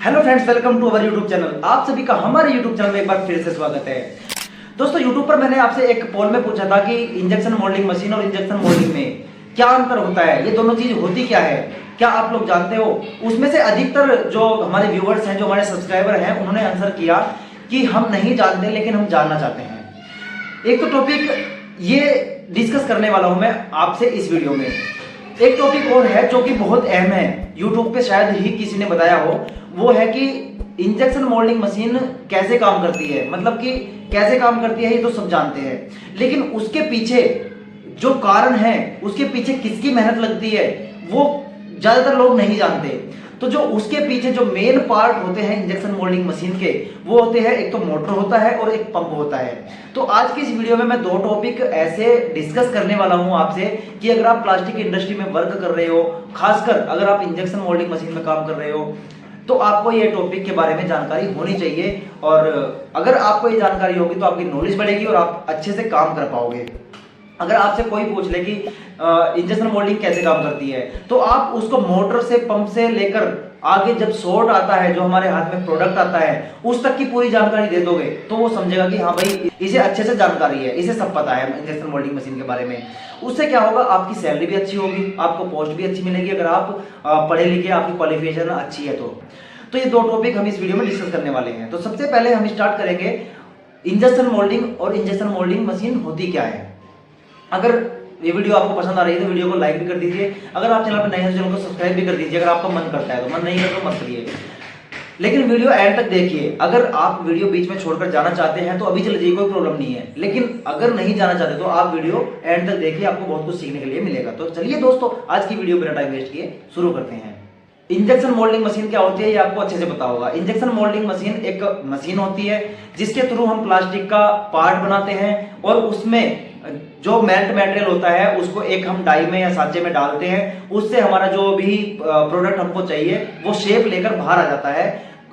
Hello friends, welcome to our YouTube channel. आप सभी का हमारे यूट्यूब चैनल में एक बार फिर से स्वागत है। दोस्तों, यूट्यूब पर मैंने आपसे एक पोल में पूछा था कि इंजेक्शन मोल्डिंग मशीन और इंजेक्शन मोल्डिंग में क्या अंतर होता है, ये दोनों चीज होती क्या है, क्या आप लोग जानते हो। उसमें से अधिकतर जो हमारे व्यूवर्स हैं, जो हमारे सब्सक्राइबर हैं, उन्होंने आंसर किया कि हम नहीं जानते लेकिन हम जानना चाहते हैं। एक तो टॉपिक ये डिस्कस करने वाला हूं मैं आपसे इस वीडियो में। एक टॉपिक और है जो कि बहुत अहम है, यूट्यूब पे शायद ही किसी ने बताया हो, वो है कि इंजेक्शन मोल्डिंग मशीन कैसे काम करती है। मतलब कि कैसे काम करती है ये तो सब जानते हैं, लेकिन उसके पीछे जो कारण है, उसके पीछे किसकी मेहनत लगती है, वो ज्यादातर लोग नहीं जानते। तो जो उसके पीछे जो मेन पार्ट होते हैं इंजेक्शन मोल्डिंग मशीन के, वो होते हैं, एक तो मोटर होता है और एक पंप होता है। तो आज की इस वीडियो में मैं दो टॉपिक ऐसे डिस्कस करने वाला हूं आपसे कि अगर आप प्लास्टिक इंडस्ट्री में वर्क कर रहे हो, खासकर अगर आप इंजेक्शन मोल्डिंग मशीन में काम कर रहे हो, तो आपको ये टॉपिक के बारे में जानकारी होनी चाहिए। और अगर आपको ये जानकारी होगी तो आपकी नॉलेज बढ़ेगी और आप अच्छे से काम कर पाओगे। अगर आपसे कोई पूछ ले कि इंजेक्शन मोल्डिंग कैसे काम करती है, तो आप उसको मोटर से, पंप से लेकर आगे जब शॉर्ट आता है, जो हमारे हाथ में प्रोडक्ट आता है, उस तक की पूरी जानकारी दे दोगे तो वो समझेगा कि हाँ भाई, इसे अच्छे से जानकारी है, इसे सब पता है इंजेक्शन मोल्डिंग मशीन के बारे में। उससे क्या होगा, आपकी सैलरी भी अच्छी होगी, आपको पोस्ट भी अच्छी मिलेगी अगर आप पढ़े लिखे, आपकी क्वालिफिकेशन अच्छी है तो ये दो टॉपिक हम इस वीडियो में डिस्कस करने वाले हैं। तो सबसे पहले हम स्टार्ट करेंगे इंजेक्शन मोल्डिंग और इंजेक्शन मोल्डिंग मशीन होती क्या है। अगर ये वीडियो आपको पसंद आ रही है तो वीडियो को लाइक भी कर दीजिए। अगर आप चैनल पर नए हैं तो चैनल को सब्सक्राइब भी कर दीजिए, अगर आपका मन करता है तो। मन नहीं करता तो मत करिए, लेकिन वीडियो एंड तक देखिए। अगर आप वीडियो बीच में छोड़कर जाना चाहते हैं तो अभी चले जाइए, कोई प्रॉब्लम नहीं है। लेकिन अगर नहीं जाना चाहते तो आप वीडियो एंड तक देखिए, आपको बहुत कुछ सीखने के लिए मिलेगा। तो चलिए दोस्तों, आज की वीडियो बिना टाइम वेस्ट किए शुरू करते हैं। इंजेक्शन मोल्डिंग मशीन क्या होती है ये आपको अच्छे से पता होगा। इंजेक्शन मोल्डिंग मशीन एक मशीन होती है जिसके थ्रू हम प्लास्टिक का पार्ट बनाते हैं और उसमें जो मेल्ट मटेरियल होता है उसको एक हम डाई में या सांचे में डालते हैं। उससे हमारा जो भी प्रोडक्ट हमको चाहिए वो शेप लेकर बाहर आ जाता है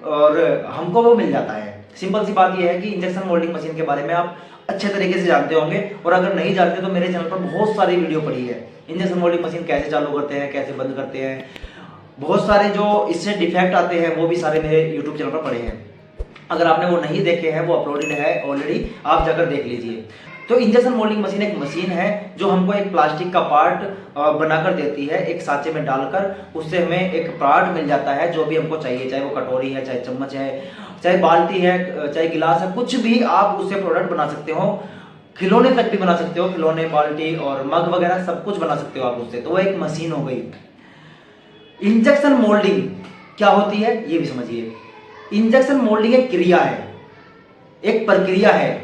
और हमको वो मिल जाता है। सिंपल सी बात यह है कि इंजेक्शन मोल्डिंग मशीन के बारे में आप अच्छे तरीके से जानते होंगे, और अगर नहीं जानते तो मेरे चैनल पर बहुत सारी वीडियो पड़ी है। इंजेक्शन मोल्डिंग मशीन कैसे चालू करते हैं, कैसे बंद करते हैं, बहुत सारे जो इससे डिफेक्ट आते हैं वो भी सारे मेरे यूट्यूब चैनल पर पड़े हैं। अगर आपने वो नहीं देखे हैं, वो अपलोडेड है ऑलरेडी, आप जाकर देख लीजिए। तो इंजेक्शन मोल्डिंग मशीन एक मशीन है जो हमको एक प्लास्टिक का पार्ट बनाकर देती है, एक सांचे में डालकर उससे हमें एक पार्ट मिल जाता है जो भी हमको चाहिए, चाहे वो कटोरी है, चाहे चम्मच है, चाहे बाल्टी है, चाहे गिलास है, कुछ भी आप उससे प्रोडक्ट बना सकते हो। खिलौने तक भी बना सकते हो, खिलौने, बाल्टी और मग वगैरह सब कुछ बना सकते हो आप उससे। तो वो एक मशीन हो गई। इंजेक्शन मोल्डिंग क्या होती है ये भी समझिए। इंजेक्शन मोल्डिंग एक क्रिया है, एक प्रक्रिया है।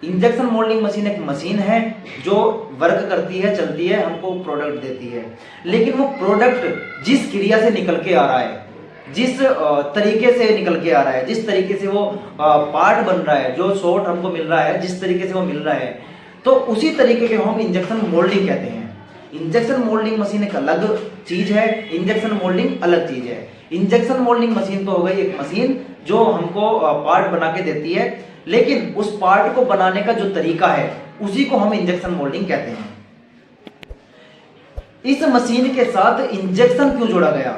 इंजेक्शन मोल्डिंग मशीन एक मशीन है जो वर्क करती है, चलती है, हमको प्रोडक्ट देती है। लेकिन वो प्रोडक्ट जिस क्रिया से निकल के आ रहा है, जिस तरीके से निकल के आ रहा है, जिस तरीके से वो पार्ट बन रहा है, जो शॉर्ट हमको मिल रहा है, जिस तरीके से वो मिल रहा है, तो उसी तरीके के हम इंजेक्शन मोल्डिंग कहते हैं। इंजेक्शन मोल्डिंग मशीन एक अलग चीज है, इंजेक्शन मोल्डिंग अलग चीज है। इंजेक्शन मोल्डिंग मशीन तो हो गई एक मशीन जो हमको पार्ट बना के देती है, लेकिन उस पार्ट को बनाने का जो तरीका है उसी को हम इंजेक्शन मोल्डिंग कहते हैं। इस मशीन के साथ इंजेक्शन क्यों जोड़ा गया?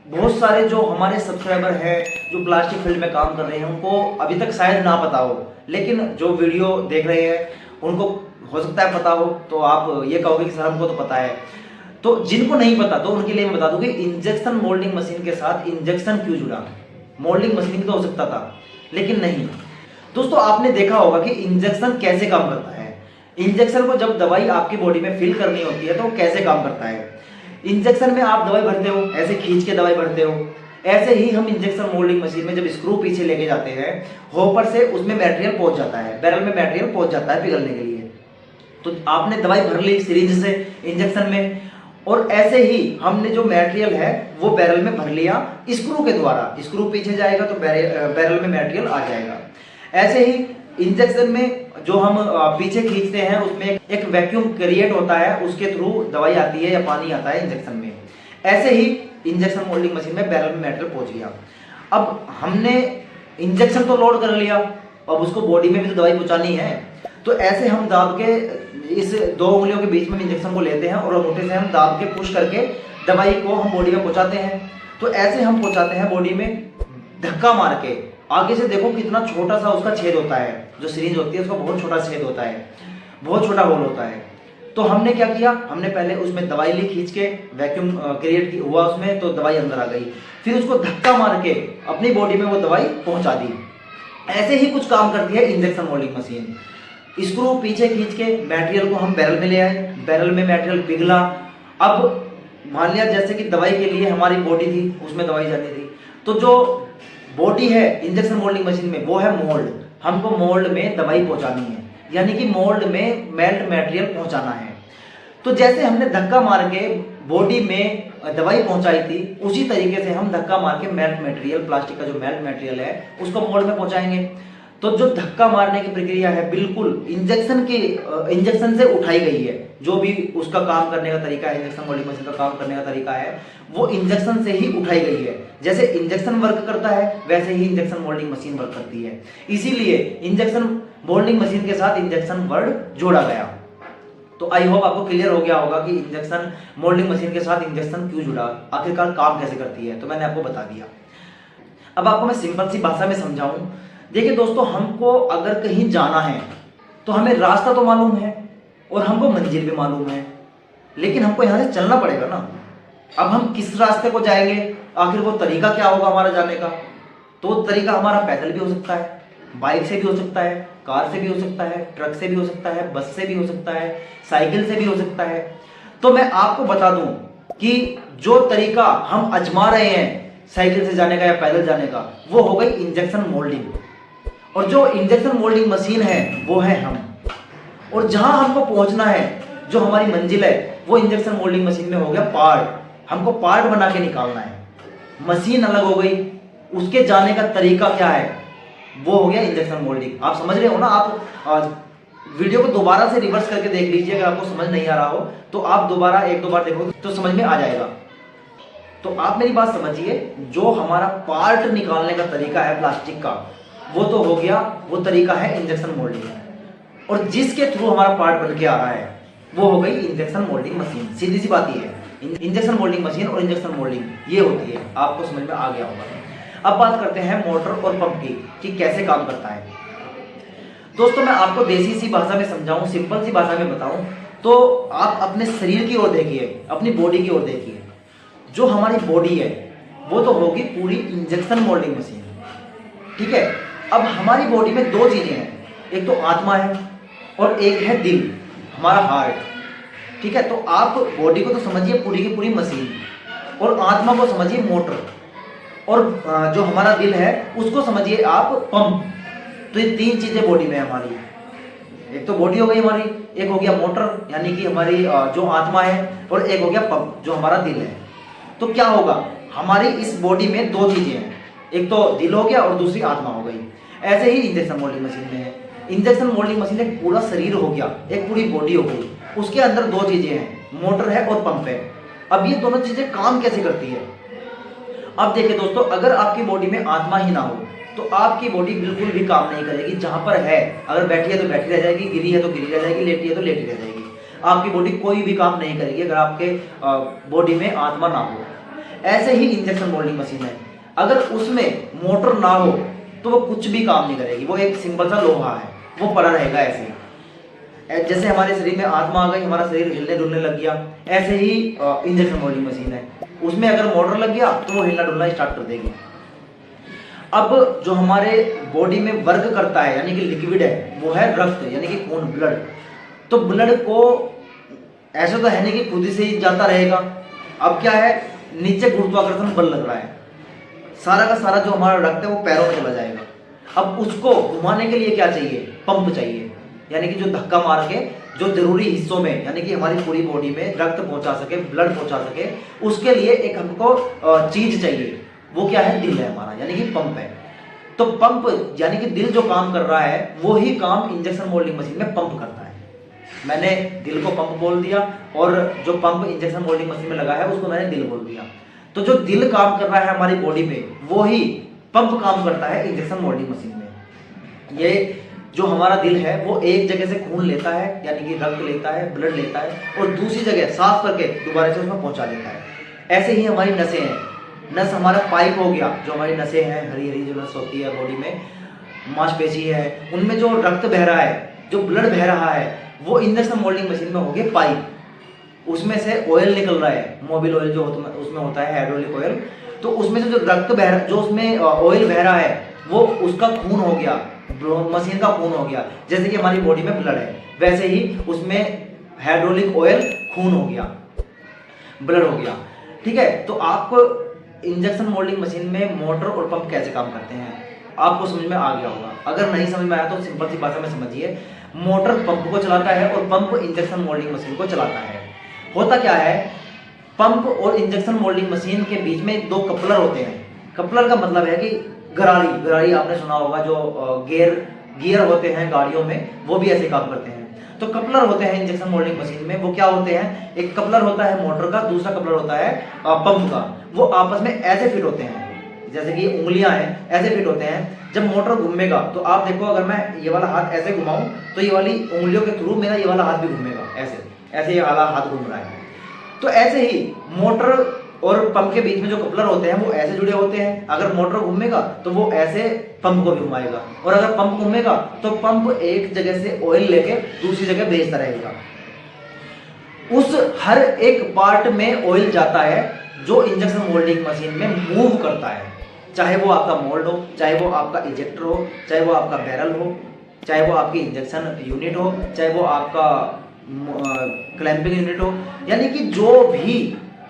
बहुत सारे जो हमारे सब्सक्राइबर हैं जो प्लास्टिक फील्ड में काम कर रहे हैं उनको अभी तक शायद ना पता हो, लेकिन जो वीडियो देख रहे हैं उनको हो सकता है पता हो। तो आप ये कहोगे कि सर हमको तो पता है। तो जिनको नहीं पता तो उनके लिए मैं बता दूं कि इंजेक्शन मोल्डिंग मशीन के साथ इंजेक्शन क्यों जुड़ा। मोल्डिंग मशीन तो हो सकता था लेकिन नहीं। दोस्तों, आपने देखा होगा कि इंजेक्शन कैसे काम करता है। इंजेक्शन को जब दवाई आपकी बॉडी में फिल करनी होती है तो वो कैसे काम करता है। इंजेक्शन में आप दवाई भरते हो, ऐसे खींच के दवाई भरते हो। ऐसे ही हम इंजेक्शन मोल्डिंग मशीन में जब स्क्रू पीछे लेके जाते हैं, होपर से उसमें मटेरियल पहुंच जाता है, बैरल में मटेरियल पहुंच जाता है पिघलने के लिए। तो आपने दवाई भर ली सिरिंज से इंजेक्शन में, और ऐसे ही हमने जो मटेरियल है वो बैरल में भर लिया स्क्रू के द्वारा। स्क्रू पीछे जाएगा तो बैरल में मटेरियल आ जाएगा। ऐसे ही इंजेक्शन में जो हम पीछे खींचते हैं उसमें एक वैक्यूम क्रिएट होता है, उसके थ्रू दवाई आती है या पानी आता है इंजेक्शन में। ऐसे ही इंजेक्शन मोल्डिंग मशीन में बैरल में मटेरियल पहुंच गया। अब हमने इंजेक्शन तो लोड कर लिया, अब उसको बॉडी में भी तो दवाई पहुंचानी है। तो ऐसे हम दाब के इस दो उंगलियों के बीच में इंजेक्शन को लेते हैं और अंगूठे से हम दाब के पुश करके दवाई को हम बॉडी में पहुंचाते हैं। तो ऐसे हम पहुंचाते हैं बॉडी में धक्का मार के आगे से देखो कितना छोटा सा उसका छेद होता है, जो सिरिंज होती है उसका बहुत छोटा छेद होता है, बहुत छोटा होल होता है। तो हमने क्या किया, हमने पहले उसमें दवाई ली खींच के, वैक्यूम क्रिएट हुआ उसमें तो दवाई अंदर आ गई, फिर उसको धक्का मार के अपनी बॉडी में वो दवाई पहुंचा दी। ऐसे ही कुछ काम करती है इंजेक्शन मोल्डिंग मशीन। स्क्रू पीछे खींच के मटेरियल को हम बैरल में ले आए, बैरल में मटेरियल पिघला। अब मान लिया जैसे कि दवाई के लिए हमारी बॉडी थी, उसमें दवाई जानी थी, तो जो बॉडी है इंजेक्शन मोल्डिंग मशीन में वो है मोल्ड। हमको मोल्ड में दवाई पहुंचानी है, यानी कि मोल्ड में मेल्ट मटेरियल पहुंचाना है। तो जैसे हमने धक्का मार के बॉडी में दवाई पहुंचाई थी, उसी तरीके से हम धक्का मार के मेल्ट मटेरियल, प्लास्टिक का जो मेल्ट मटेरियल है उसको मोल्ड में पहुंचाएंगे। तो जो धक्का मारने की प्रक्रिया है बिल्कुल इंजेक्शन से उठाई गई है। जो भी उसका काम करने का तरीका है, इंजेक्शन मोल्डिंग मशीन का काम करने का तरीका है, वो इंजेक्शन से ही उठाई गई है। जैसे इंजेक्शन वर्क करता है वैसे ही इंजेक्शन मोल्डिंग मशीन वर्क करती है। इसीलिए इंजेक्शन मोल्डिंग मशीन के साथ इंजेक्शन वर्ड जोड़ा गया। तो आई होप आपको क्लियर हो गया होगा कि इंजेक्शन मोल्डिंग मशीन के साथ इंजेक्शन क्यों जुड़ा, आखिरकार काम कैसे करती है, तो मैंने आपको बता दिया। अब आपको मैं सिंपल सी भाषा में समझाऊं। देखिए दोस्तों, हमको अगर कहीं जाना है तो हमें रास्ता तो मालूम है और हमको मंजिल भी मालूम है, लेकिन हमको यहाँ से चलना पड़ेगा ना। अब हम किस रास्ते को जाएंगे, आखिर वो तरीका क्या होगा हमारा जाने का? तो तरीका हमारा पैदल भी हो सकता है, बाइक से भी हो सकता है, कार से भी हो सकता है, ट्रक से भी हो सकता है, बस से भी हो सकता है, साइकिल से भी हो सकता है। तो मैं आपको बता दूं कि जो तरीका हम आजमा रहे हैं साइकिल से जाने का या पैदल जाने का, वो हो गई इंजेक्शन मोल्डिंग। और जो इंजेक्शन मोल्डिंग मशीन है वो है हम। और जहां हमको पहुंचना है, जो हमारी मंजिल है, वो इंजेक्शन मोल्डिंग मशीन में हो गया पार्ट। हमको पार्ट बना के निकालना है। मशीन अलग हो गई, उसके जाने का तरीका क्या है, वो हो गया इंजेक्शन मोल्डिंग। आप समझ रहे हो ना? आप वीडियो को दोबारा से रिवर्स करके देख लीजिए, अगर आपको समझ नहीं आ रहा हो तो आप दोबारा एक दो बार देखोगे तो समझ में आ जाएगा। तो आप मेरी बात समझिए, जो हमारा पार्ट निकालने का तरीका है प्लास्टिक का, वो तो हो गया, वो तरीका है इंजेक्शन मोल्डिंग। और जिसके थ्रू हमारा पार्ट बन के आ रहा है वो हो गई इंजेक्शन मोल्डिंग मशीन। सीधी सी बात ये है, इंजेक्शन मोल्डिंग मशीन और इंजेक्शन मोल्डिंग ये होती है। आपको समझ में आ गया होगा। अब बात करते हैं मोटर और पंप की कि कैसे काम करता है। दोस्तों, मैं आपको देसी सी भाषा में समझाऊं, सिंपल सी भाषा में बताऊं, तो आप अपने शरीर की ओर देखिए, अपनी बॉडी की ओर देखिए। जो हमारी बॉडी है वो तो होगी पूरी इंजेक्शन मोल्डिंग मशीन, ठीक है। अब हमारी बॉडी में दो चीजें हैं, एक तो आत्मा है और एक है दिल, हमारा हार्ट, ठीक है। तो आप बॉडी को तो समझिए पूरी की पूरी मशीन, और आत्मा को समझिए मोटर, और जो हमारा दिल है उसको समझिए आप पंप। तो ये तीन चीजें बॉडी में है हमारी। एक तो बॉडी हो गई हमारी, एक हो गया मोटर यानी कि हमारी जो आत्मा है, और एक हो गया पंप जो हमारा दिल है। तो क्या होगा, हमारी इस बॉडी में दो चीजें हैं, एक तो दिल हो गया और दूसरी आत्मा हो गई। ऐसे ही इंजेक्शन मोल्डिंग मशीन में है। इंजेक्शन मोल्डिंग मशीन एक पूरा शरीर हो गया, एक पूरी बॉडी हो गई, उसके अंदर दो चीजें हैं, मोटर है और पंप है। अब ये दोनों चीजें काम कैसे करती है? अब देखिए दोस्तों, अगर आपकी बॉडी में आत्मा ही ना हो तो आपकी बॉडी बिल्कुल भी काम नहीं करेगी। जहां पर है, अगर बैठी है तो बैठी रह जाएगी, गिरी है तो गिरी रह जाएगी, लेटी है तो लेटी रह जाएगी। आपकी बॉडी कोई भी काम नहीं करेगी अगर आपके बॉडी में आत्मा ना हो। ऐसे ही इंजेक्शन मोल्डिंग मशीन है, अगर उसमें मोटर ना हो तो वो कुछ भी काम नहीं करेगी। वो एक सिंपल सा लोहा है, वो पड़ा रहेगा ऐसे ही। जैसे हमारे शरीर में आत्मा आ गई, हमारा शरीर हिलने डुलने लग गया, ऐसे ही इंजेक्शन मोल्डिंग मशीन है। उसमें अगर मोटर लग गया तो वो हिलना डुलना स्टार्ट कर देगी। अब जो हमारे बॉडी में वर्क करता है यानी कि लिक्विड है, वो है रक्त यानी कि खून, ब्लड। तो ब्लड को ऐसा तो है नहीं कि खुद से ही जाता रहेगा। अब क्या है, नीचे गुरुत्वाकर्षण बल लग रहा है, सारा का सारा जो हमारा रक्त है वो पैरों में चला जाएगा। अब उसको घुमाने के लिए क्या चाहिए, पंप चाहिए, यानी कि जो धक्का मार के जो जरूरी हिस्सों में यानी कि हमारी पूरी बॉडी में रक्त पहुंचा सके, ब्लड पहुंचा सके, उसके लिए एक हमको चीज चाहिए। वो क्या है, दिल है हमारा, यानी कि पंप है। तो पंप यानी कि दिल जो काम कर रहा है वो ही काम इंजेक्शन मोल्डिंग मशीन में पंप करता है। मैंने दिल को पंप बोल दिया और जो पंप इंजेक्शन मोल्डिंग मशीन में लगा है उसको मैंने दिल बोल दिया। तो जो दिल काम कर रहा है हमारी बॉडी में, वो ही पंप काम करता है इंजेक्शन मोल्डिंग मशीन में। ये जो हमारा दिल है वो एक जगह से खून लेता है यानी कि रक्त लेता है, ब्लड लेता है, और दूसरी जगह साफ करके दोबारा से उसमें पहुंचा देता है। ऐसे ही हमारी नसें हैं, नस हमारा पाइप हो गया, जो हमारी नसें हैं, हरी हरी जो नस होती है बॉडी में, मांसपेशी है, उनमें जो रक्त बह रहा है, जो ब्लड बह रहा है, वो इंजेक्शन मोल्डिंग मशीन में हो गया पाइप। उसमें से ऑयल निकल रहा है, मोबिल ऑयल जो उसमें होता है, हाइड्रोलिक ऑयल। तो उसमें से जो रक्त बह रहा, जो उसमें ऑयल बह रहा है, वो उसका खून हो गया, मशीन का खून हो गया। जैसे कि हमारी बॉडी में ब्लड है, वैसे ही उसमें हाइड्रोलिक ऑयल खून हो गया, ब्लड हो गया। ठीक है, तो आप इंजेक्शन मोल्डिंग मशीन में मोटर और पंप कैसे काम करते हैं आपको समझ में आ गया होगा। अगर नहीं समझ में आया तो सिंपल सी भाषा में समझिए, मोटर पंप को चलाता है और पंप इंजेक्शन मोल्डिंग मशीन को चलाता है। होता क्या है, पंप और इंजेक्शन मोल्डिंग मशीन के बीच में दो कपलर होते हैं। कपलर का मतलब है कि गरारी आपने सुना होगा, जो गियर होते हैं गाड़ियों में, वो भी ऐसे काम करते हैं। तो कपलर होते हैं इंजेक्शन मोल्डिंग मशीन में, वो क्या होते हैं, एक कपलर होता है मोटर का, दूसरा कपलर होता है पंप का। वो आपस में ऐसे फिट होते हैं, जैसे कि उंगलियां हैं, ऐसे फिट होते हैं। जब मोटर घूमेगा तो आप देखो, अगर मैं ये वाला हाथ ऐसे घुमाऊं तो ये वाली उंगलियों के थ्रू मेरा ये वाला हाथ भी घूमेगा, ऐसे ऐसे ये वाला हाथ घूम रहा है। तो ऐसे ही मोटर और पंप के बीच में जो कपलर होते हैं वो ऐसे जुड़े होते हैं। अगर मोटर घूमेगा तो वो ऐसे पंप को भी घुमाएगा, और अगर पंप घूमेगा तो पंप एक जगह से ऑयल लेके दूसरी जगह भेजता रहेगा। उस हर एक पार्ट में ऑयल जाता है जो इंजेक्शन मोल्डिंग मशीन में मूव करता है। चाहे वो आपका मोल्ड हो, चाहे वो आपका इजेक्टर हो, चाहे वो आपका बैरल हो, चाहे वो आपकी इंजेक्शन यूनिट हो, चाहे वो आपका क्लैंपिंग यूनिट हो, यानी कि जो भी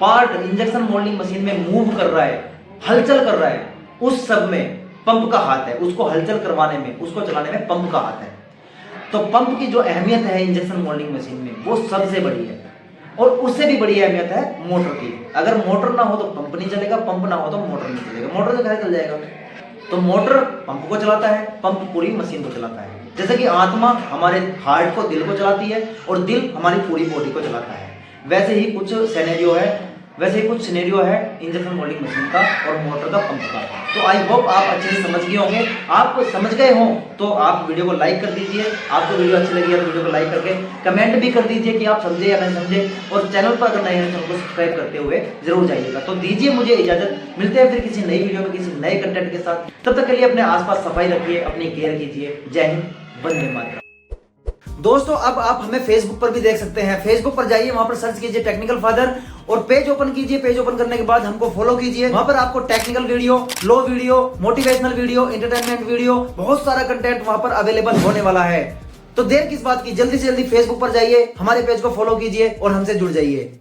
पार्ट इंजेक्शन मोल्डिंग मशीन में मूव कर रहा है, हलचल कर रहा है, उस सब में पंप का हाथ है। उसको हलचल करवाने में, उसको चलाने में पंप का हाथ है। तो पंप की जो अहमियत है इंजेक्शन मोल्डिंग मशीन में, वो सबसे बड़ी है। और उससे भी बड़ी अहमियत है मोटर की। अगर मोटर ना हो तो पंप नहीं चलेगा, पंप ना हो तो मोटर नहीं चलेगा। मोटर से कैसे चल जाएगा? तो मोटर पंप को चलाता है, पंप पूरी मशीन को चलाता है। जैसे कि आत्मा हमारे हार्ट को, दिल को चलाती है, और दिल हमारी पूरी बॉडी को चलाता है। वैसे ही कुछ सिनेरियो है इंजेक्शन मोल्डिंग मशीन का और मोटर का, पंप का। तो आई होप आप अच्छे से समझ गए होंगे। आप समझ गए हो तो आप वीडियो को लाइक कर दीजिए। आपको वीडियो अच्छी लगी है तो वीडियो को लाइक करके कमेंट भी कर दीजिए कि आप समझे या नहीं समझे। और चैनल पर अगर नए हैं तो चैनल को सब्सक्राइब करते हुए जरूर जाइएगा। तो दीजिए मुझे इजाजत, मिलते हैं फिर किसी नई वीडियो में किसी नए कंटेंट के साथ। तब तक के लिए अपने आसपास सफाई रखिए, अपनी केयर कीजिए। जय हिंद, वंदे मातरम। दोस्तों अब आप हमें फेसबुक पर भी देख सकते हैं। फेसबुक पर जाइए, वहां पर सर्च कीजिए टेक्निकल फादर और पेज ओपन कीजिए। पेज ओपन करने के बाद हमको फॉलो कीजिए। वहां पर आपको technical video, low video, motivational video, entertainment video, बहुत सारा कंटेंट वहां पर अवेलेबल होने वाला है। तो देर किस बात की, जल्दी से जल्दी फेसबुक पर जाइए, हमारे पेज को फॉलो कीजिए और हमसे जुड़ जाइए।